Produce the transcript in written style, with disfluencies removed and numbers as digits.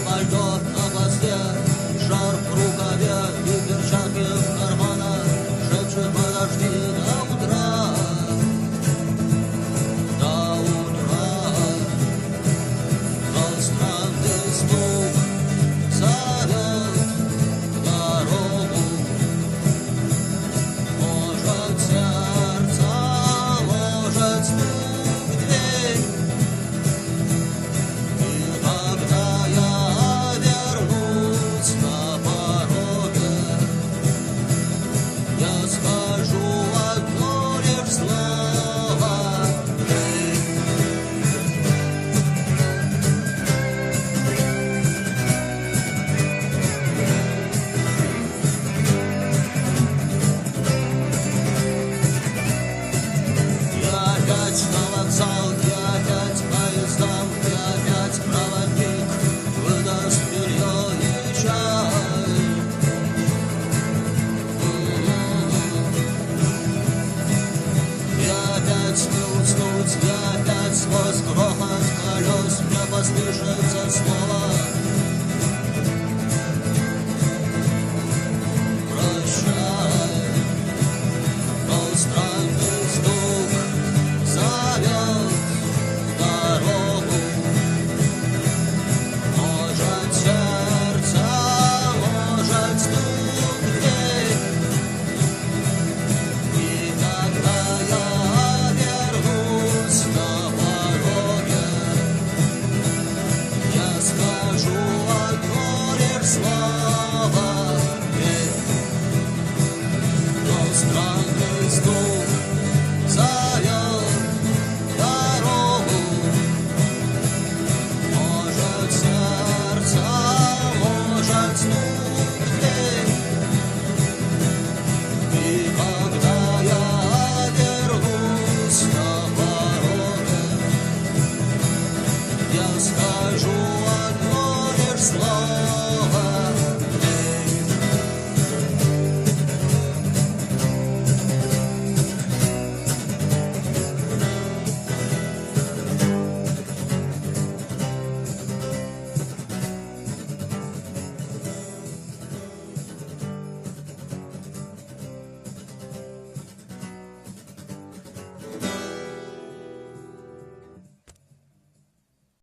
пальто на хвосте, шарф в рукаве и перчатки в карманах, шепчет: подожди до утра, до утра. Но странный стук зовет в дорогу, может сердце, может стук в дверь. И когда я вернусь на пороге, я скажу одно лишь слово: ты. Я опять на вокзал, я опять поездам, я опять проводник, выдаст белье и чай. Я опять не уснуть, я опять сквозь грохот колес, мне послышится слово: прощай. Но странный стук зовет в дорогу, может сердце, может стук в дверь. И когда я вернусь на пороге, я скажу одно лишь слово: верь. Но странный стук зовет в дорогу, может сердце, может стук в дверь. И когда я вернусь на пороге, я скажу одно лишь слово: